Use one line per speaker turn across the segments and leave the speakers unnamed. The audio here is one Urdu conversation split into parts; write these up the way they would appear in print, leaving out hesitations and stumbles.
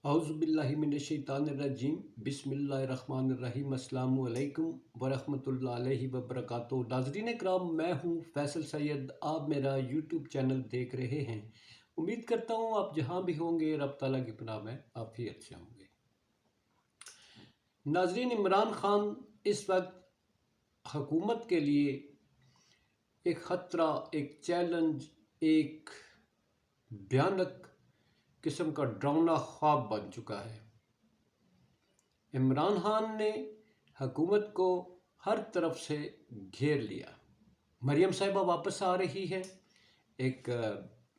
اعوذ باللہ من الشیطان الرجیم بسم اللہ الرحمن الرحیم السلام علیکم ورحمۃ اللہ علیہ وبرکاتہ۔ ناظرین کرام، میں ہوں فیصل سید، آپ میرا یوٹیوب چینل دیکھ رہے ہیں۔ امید کرتا ہوں آپ جہاں بھی ہوں گے رب تعالیٰ کی پناہ میں عافیت سے ہوں گے۔ ناظرین، عمران خان اس وقت حکومت کے لیے ایک خطرہ، ایک چیلنج، ایک بھیانک قسم کا ڈراؤنا خواب بن چکا ہے۔ عمران خان نے حکومت کو ہر طرف سے گھیر لیا۔ مریم صاحبہ واپس آ رہی ہے ایک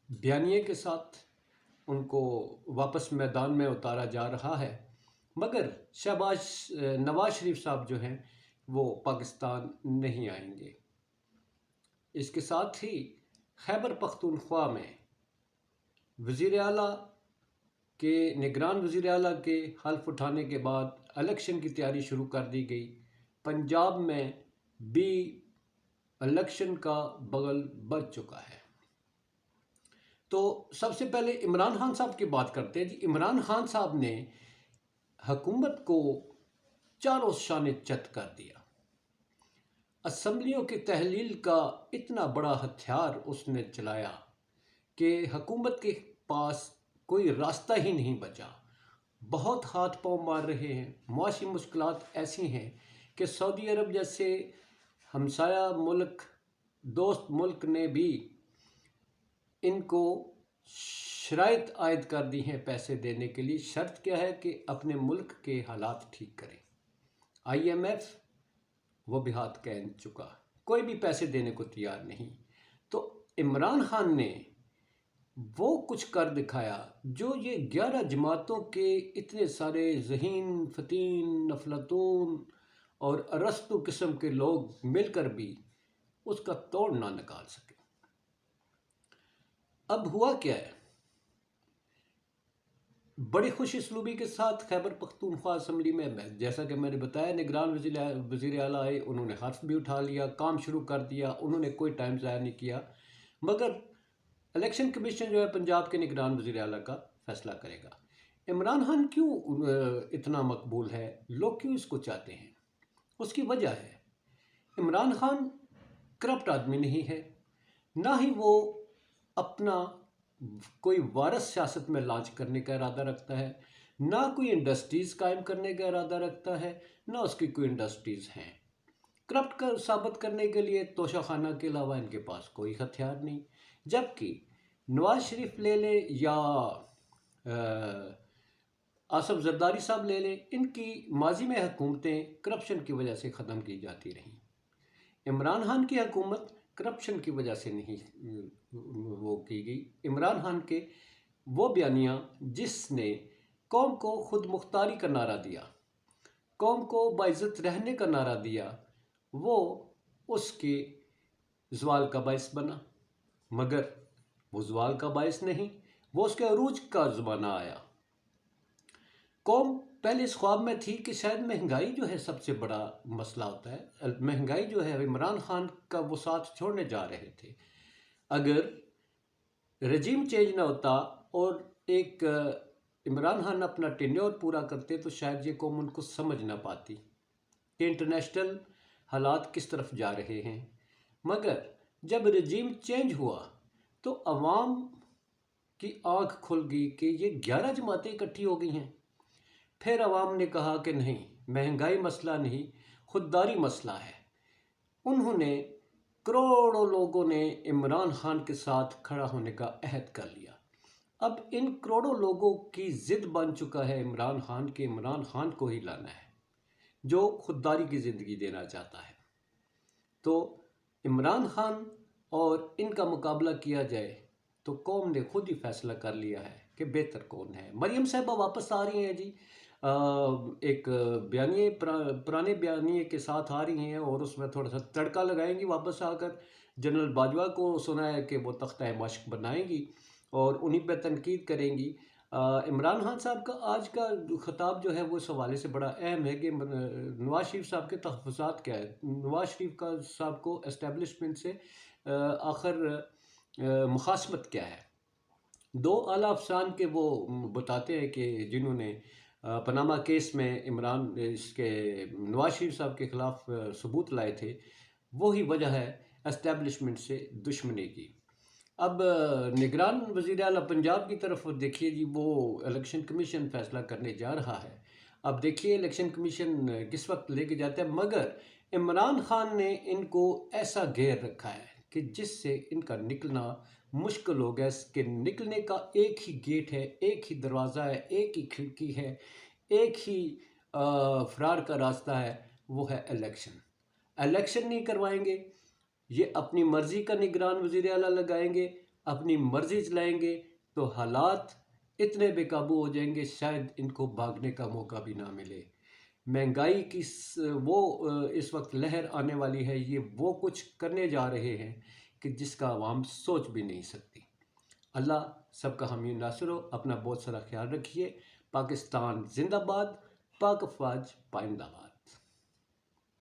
بیانیے کے ساتھ، ان کو واپس میدان میں اتارا جا رہا ہے، مگر نواز شریف صاحب جو ہیں وہ پاکستان نہیں آئیں گے۔ اس کے ساتھ ہی خیبر پختونخوا میں وزیر اعلیٰ کے نگران وزیر اعلیٰ کے حلف اٹھانے کے بعد الیکشن کی تیاری شروع کر دی گئی۔ پنجاب میں بھی الیکشن کا بغل بج چکا ہے۔ تو سب سے پہلے عمران خان صاحب کی بات کرتے ہیں۔ عمران خان صاحب نے حکومت کو چاروں شانے چت کر دیا۔ اسمبلیوں کی تحلیل کا اتنا بڑا ہتھیار اس نے چلایا کہ حکومت کے پاس کوئی راستہ ہی نہیں بچا۔ بہت ہاتھ پاؤں مار رہے ہیں۔ معاشی مشکلات ایسی ہیں کہ سعودی عرب جیسے ہمسایہ ملک، دوست ملک نے بھی ان کو شرائط عائد کر دی ہیں پیسے دینے کے لیے۔ شرط کیا ہے کہ اپنے ملک کے حالات ٹھیک کریں۔ IMF وہ بھی ہاتھ کھینچ چکا، کوئی بھی پیسے دینے کو تیار نہیں۔ تو عمران خان نے وہ کچھ کر دکھایا جو یہ 11 جماعتوں کے اتنے سارے ذہین فتین افلاطون اور ارسطو قسم کے لوگ مل کر بھی اس کا توڑ نہ نکال سکے۔ اب ہوا کیا ہے؟ بڑی خوش اسلوبی کے ساتھ خیبر پختونخوا اسمبلی میں جیسا کہ میں نے بتایا، نگران وزیر اعلیٰ آئے، انہوں نے حرف بھی اٹھا لیا، کام شروع کر دیا، انہوں نے کوئی ٹائم ضائع نہیں کیا۔ مگر الیکشن کمیشن جو ہے پنجاب کے نگران وزیر اعلیٰ کا فیصلہ کرے گا۔ عمران خان کیوں اتنا مقبول ہے؟ لوگ کیوں اس کو چاہتے ہیں؟ اس کی وجہ ہے عمران خان کرپٹ آدمی نہیں ہے، نہ ہی وہ اپنا کوئی وارث سیاست میں لانچ کرنے کا ارادہ رکھتا ہے، نہ کوئی انڈسٹریز قائم کرنے کا ارادہ رکھتا ہے، نہ اس کی کوئی انڈسٹریز ہیں۔ کرپٹ کا ثابت کرنے کے لیے توشہ خانہ کے علاوہ ان کے پاس کوئی ہتھیار نہیں۔ جبکہ نواز شریف لے لے یا آصف زرداری صاحب لے لیں، ان کی ماضی میں حکومتیں کرپشن کی وجہ سے ختم کی جاتی رہیں۔ عمران خان کی حکومت کرپشن کی وجہ سے نہیں وہ کی گئی۔ عمران خان کے وہ بیانیہ جس نے قوم کو خود مختاری کا نعرہ دیا، قوم کو باعزت رہنے کا نعرہ دیا، وہ اس کے زوال کا باعث بنا۔ مگر وہ زوال کا باعث نہیں، وہ اس کے عروج کا زمانہ آیا۔ قوم پہلے اس خواب میں تھی کہ شاید مہنگائی جو ہے سب سے بڑا مسئلہ ہوتا ہے۔ مہنگائی جو ہے عمران خان کا وہ ساتھ چھوڑنے جا رہے تھے۔ اگر رجیم چینج نہ ہوتا اور ایک عمران خان اپنا ٹینیور پورا کرتے تو شاید یہ قوم ان کو سمجھ نہ پاتی کہ انٹرنیشنل حالات کس طرف جا رہے ہیں۔ مگر جب رجیم چینج ہوا تو عوام کی آنکھ کھل گئی کہ یہ 11 جماعتیں اکٹھی ہو گئی ہیں۔ پھر عوام نے کہا کہ نہیں، مہنگائی مسئلہ نہیں، خودداری مسئلہ ہے۔ انہوں نے کروڑوں لوگوں نے عمران خان کے ساتھ کھڑا ہونے کا عہد کر لیا۔ اب ان کروڑوں لوگوں کی ضد بن چکا ہے عمران خان کہ عمران خان کو ہی لانا ہے، جو خودداری کی زندگی دینا چاہتا ہے۔ تو عمران خان اور ان کا مقابلہ کیا جائے تو قوم نے خود ہی فیصلہ کر لیا ہے کہ بہتر کون ہے۔ مریم صاحبہ واپس آ رہی ہیں جی، ایک بیانیے پرانے بیانیے کے ساتھ آ رہی ہیں اور اس میں تھوڑا سا تڑکا لگائیں گی واپس آ کر۔ جنرل باجوہ کو سنا ہے کہ وہ تختہ مشق بنائیں گی اور انہیں پہ تنقید کریں گی۔ عمران خان صاحب کا آج کا خطاب جو ہے وہ اس حوالے سے بڑا اہم ہے کہ نواز شریف صاحب کے تحفظات کیا ہے، نواز شریف کا صاحب کو اسٹیبلشمنٹ سے آخر مخاصمت کیا ہے۔ دو اعلیٰ افسران کے وہ بتاتے ہیں کہ جنہوں نے پاناما کیس میں اس کے نواز شریف صاحب کے خلاف ثبوت لائے تھے، وہی وجہ ہے اسٹیبلشمنٹ سے دشمنی کی۔ اب نگران وزیر اعلیٰ پنجاب کی طرف دیکھیے جی، وہ الیکشن کمیشن فیصلہ کرنے جا رہا ہے۔ اب دیکھیے الیکشن کمیشن کس وقت لے کے جاتا ہے، مگر عمران خان نے ان کو ایسا گھیر رکھا ہے کہ جس سے ان کا نکلنا مشکل ہو گیا۔ اس کے نکلنے کا ایک ہی گیٹ ہے، ایک ہی دروازہ ہے، ایک ہی کھڑکی ہے، ایک ہی فرار کا راستہ ہے، وہ ہے الیکشن۔ الیکشن نہیں کروائیں گے، یہ اپنی مرضی کا نگران وزیر اعلیٰ لگائیں گے، اپنی مرضی چلائیں گے، تو حالات اتنے بے قابو ہو جائیں گے شاید ان کو بھاگنے کا موقع بھی نہ ملے۔ مہنگائی کی وہ اس وقت لہر آنے والی ہے، یہ وہ کچھ کرنے جا رہے ہیں کہ جس کا عوام سوچ بھی نہیں سکتی۔ اللہ سب کا حامی ناصر ہو۔ اپنا بہت سارا خیال رکھیے۔ پاکستان زندہ باد، پاک افواج پائندہ باد۔